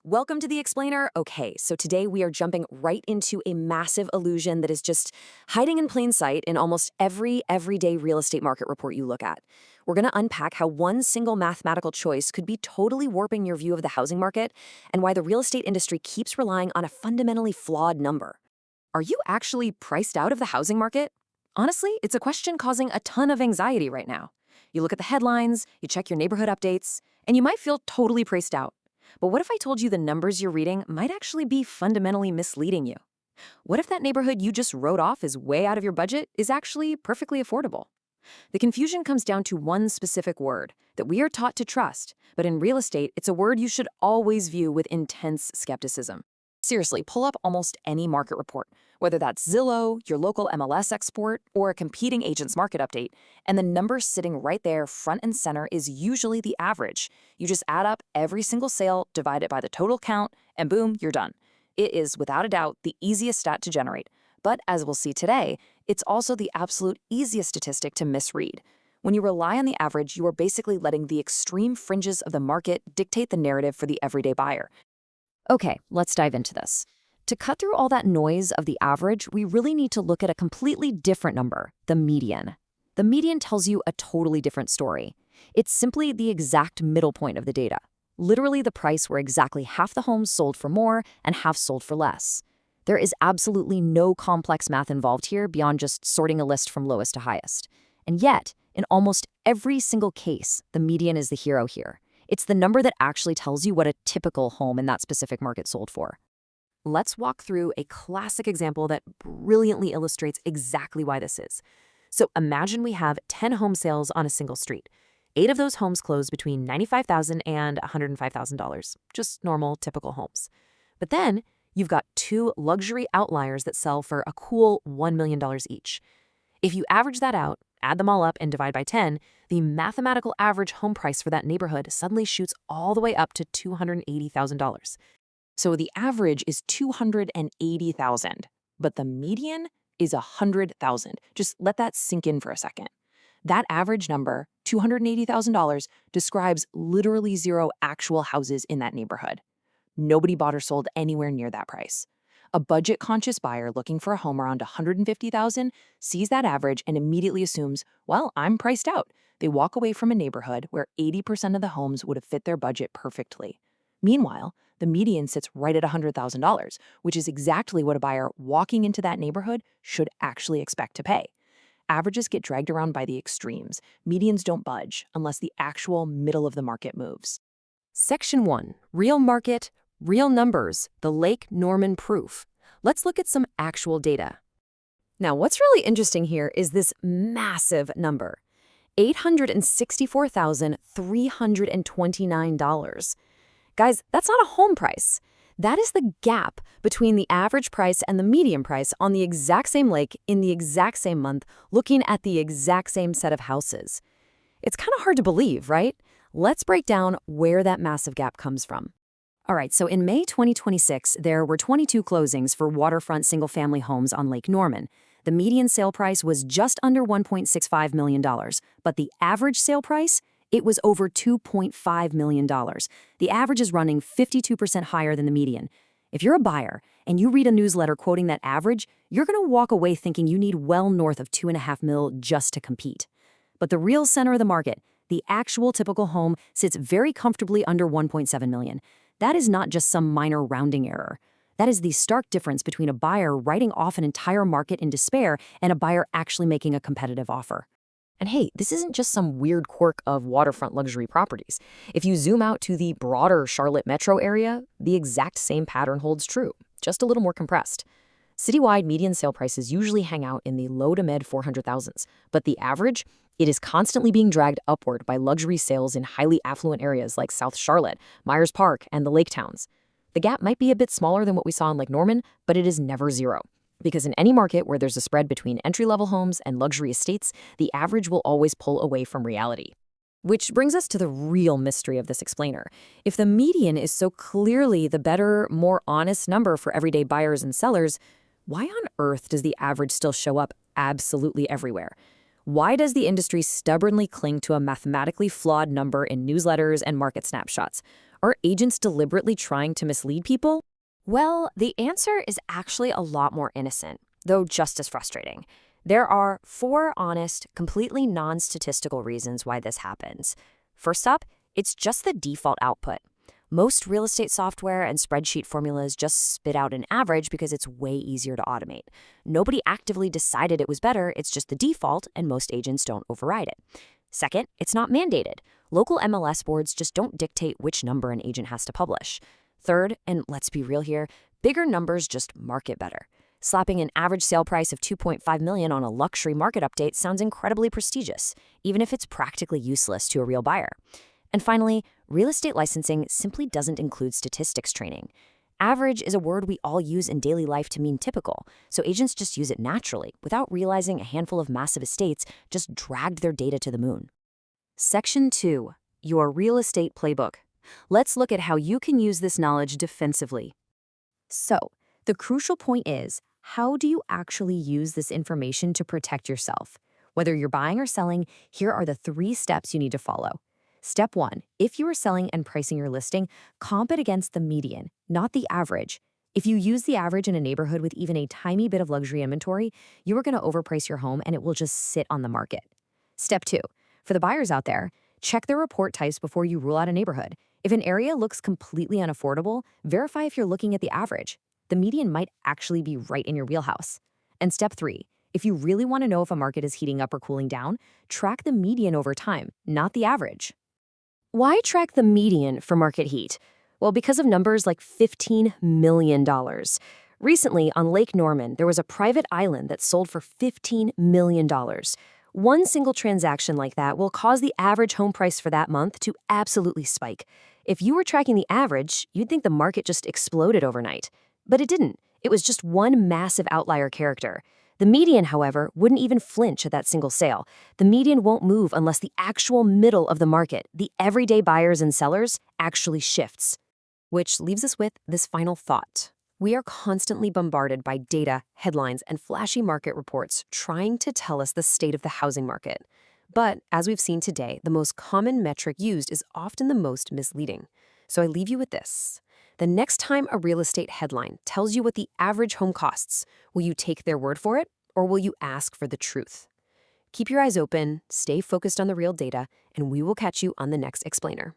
Welcome to the Explainer. Okay, so today we are jumping right into a massive illusion that is just hiding in plain sight in almost every everyday real estate market report you look at. We're going to unpack how one single mathematical choice could be totally warping your view of the housing market and why the real estate industry keeps relying on a fundamentally flawed number. Are you actually priced out of the housing market? Honestly, it's a question causing a ton of anxiety right now. You look at the headlines, you check your neighborhood updates, and you might feel totally priced out. But what if I told you the numbers you're reading might actually be fundamentally misleading you? What if that neighborhood you just wrote off as way out of your budget is actually perfectly affordable? The confusion comes down to one specific word that we are taught to trust, but in real estate, it's a word you should always view with intense skepticism. Seriously, pull up almost any market report, whether that's Zillow, your local MLS export, or a competing agent's market update, and the number sitting right there front and center is usually the average. You just add up every single sale, divide it by the total count, and boom, you're done. It is, without a doubt, the easiest stat to generate. But as we'll see today, it's also the absolute easiest statistic to misread. When you rely on the average, you are basically letting the extreme fringes of the market dictate the narrative for the everyday buyer. Okay, let's dive into this. To cut through all that noise of the average, we really need to look at a completely different number, the median. The median tells you a totally different story. It's simply the exact middle point of the data, literally the price where exactly half the homes sold for more and half sold for less. There is absolutely no complex math involved here beyond just sorting a list from lowest to highest. And yet, in almost every single case, the median is the hero here. It's the number that actually tells you what a typical home in that specific market sold for. Let's walk through a classic example that brilliantly illustrates exactly why this is. So imagine we have 10 home sales on a single street. 8 of those homes close between $95,000 and $105,000, just normal, typical homes. But then you've got 2 luxury outliers that sell for a cool $1 million each. If you average that out, add them all up and divide by 10, the mathematical average home price for that neighborhood suddenly shoots all the way up to $280,000. So the average is $280,000, but the median is $100,000. Just let that sink in for a second. That average number, $280,000, describes literally 0 actual houses in that neighborhood. Nobody bought or sold anywhere near that price. A budget-conscious buyer looking for a home around $150,000 sees that average and immediately assumes, well, I'm priced out. They walk away from a neighborhood where 80% of the homes would have fit their budget perfectly. Meanwhile, the median sits right at $100,000, which is exactly what a buyer walking into that neighborhood should actually expect to pay. Averages get dragged around by the extremes. Medians don't budge unless the actual middle of the market moves. Section 1. Real market, real numbers, the Lake Norman proof. Let's look at some actual data. Now, what's really interesting here is this massive number, $864,329. Guys, that's not a home price. That is the gap between the average price and the median price on the exact same lake in the exact same month, looking at the exact same set of houses. It's kind of hard to believe, right? Let's break down where that massive gap comes from. All right, so in May 2026, there were 22 closings for waterfront single-family homes on Lake Norman. The median sale price was just under $1.65 million, but the average sale price, it was over $2.5 million. The average is running 52% higher than the median. If you're a buyer and you read a newsletter quoting that average, you're going to walk away thinking you need well north of $2.5 million just to compete. But the real center of the market, the actual typical home, sits very comfortably under $1.7 million. That is not just some minor rounding error. That is the stark difference between a buyer writing off an entire market in despair and a buyer actually making a competitive offer. And hey, this isn't just some weird quirk of waterfront luxury properties. If you zoom out to the broader Charlotte metro area, the exact same pattern holds true, just a little more compressed. Citywide median sale prices usually hang out in the low to mid 400,000s, but the average, it is constantly being dragged upward by luxury sales in highly affluent areas like South Charlotte, Myers Park, and the Lake Towns. The gap might be a bit smaller than what we saw in Lake Norman, but it is never 0. Because in any market where there's a spread between entry-level homes and luxury estates, the average will always pull away from reality. Which brings us to the real mystery of this explainer. If the median is so clearly the better, more honest number for everyday buyers and sellers, why on earth does the average still show up absolutely everywhere? Why does the industry stubbornly cling to a mathematically flawed number in newsletters and market snapshots? Are agents deliberately trying to mislead people? Well, the answer is actually a lot more innocent, though just as frustrating. There are 4 honest, completely non-statistical reasons why this happens. First up, it's just the default output. Most real estate software and spreadsheet formulas just spit out an average because it's way easier to automate. Nobody actively decided it was better, it's just the default, and most agents don't override it. Second, it's not mandated. Local MLS boards just don't dictate which number an agent has to publish. Third, and let's be real here, bigger numbers just market better. Slapping an average sale price of $2.5 million on a luxury market update sounds incredibly prestigious, even if it's practically useless to a real buyer. And finally, real estate licensing simply doesn't include statistics training. Average is a word we all use in daily life to mean typical, so agents just use it naturally, without realizing a handful of massive estates just dragged their data to the moon. Section 2. Your Real Estate Playbook. Let's look at how you can use this knowledge defensively. So, the crucial point is, how do you actually use this information to protect yourself? Whether you're buying or selling, here are the 3 steps you need to follow. Step 1, if you are selling and pricing your listing, comp it against the median, not the average. If you use the average in a neighborhood with even a tiny bit of luxury inventory, you are going to overprice your home and it will just sit on the market. Step 2, for the buyers out there, check their report types before you rule out a neighborhood. If an area looks completely unaffordable, verify if you're looking at the average. The median might actually be right in your wheelhouse. And step 3, if you really want to know if a market is heating up or cooling down, track the median over time, not the average. Why track the median for market heat? Well, because of numbers like $15 million. Recently, on Lake Norman, there was a private island that sold for $15 million. One single transaction like that will cause the average home price for that month to absolutely spike. If you were tracking the average, you'd think the market just exploded overnight. But it didn't. It was just one massive outlier character. The median, however, wouldn't even flinch at that single sale. The median won't move unless the actual middle of the market, the everyday buyers and sellers, actually shifts. Which leaves us with this final thought. We are constantly bombarded by data, headlines, and flashy market reports trying to tell us the state of the housing market. But as we've seen today, the most common metric used is often the most misleading. So I leave you with this. The next time a real estate headline tells you what the average home costs, will you take their word for it, or will you ask for the truth? Keep your eyes open, stay focused on the real data, and we will catch you on the next explainer.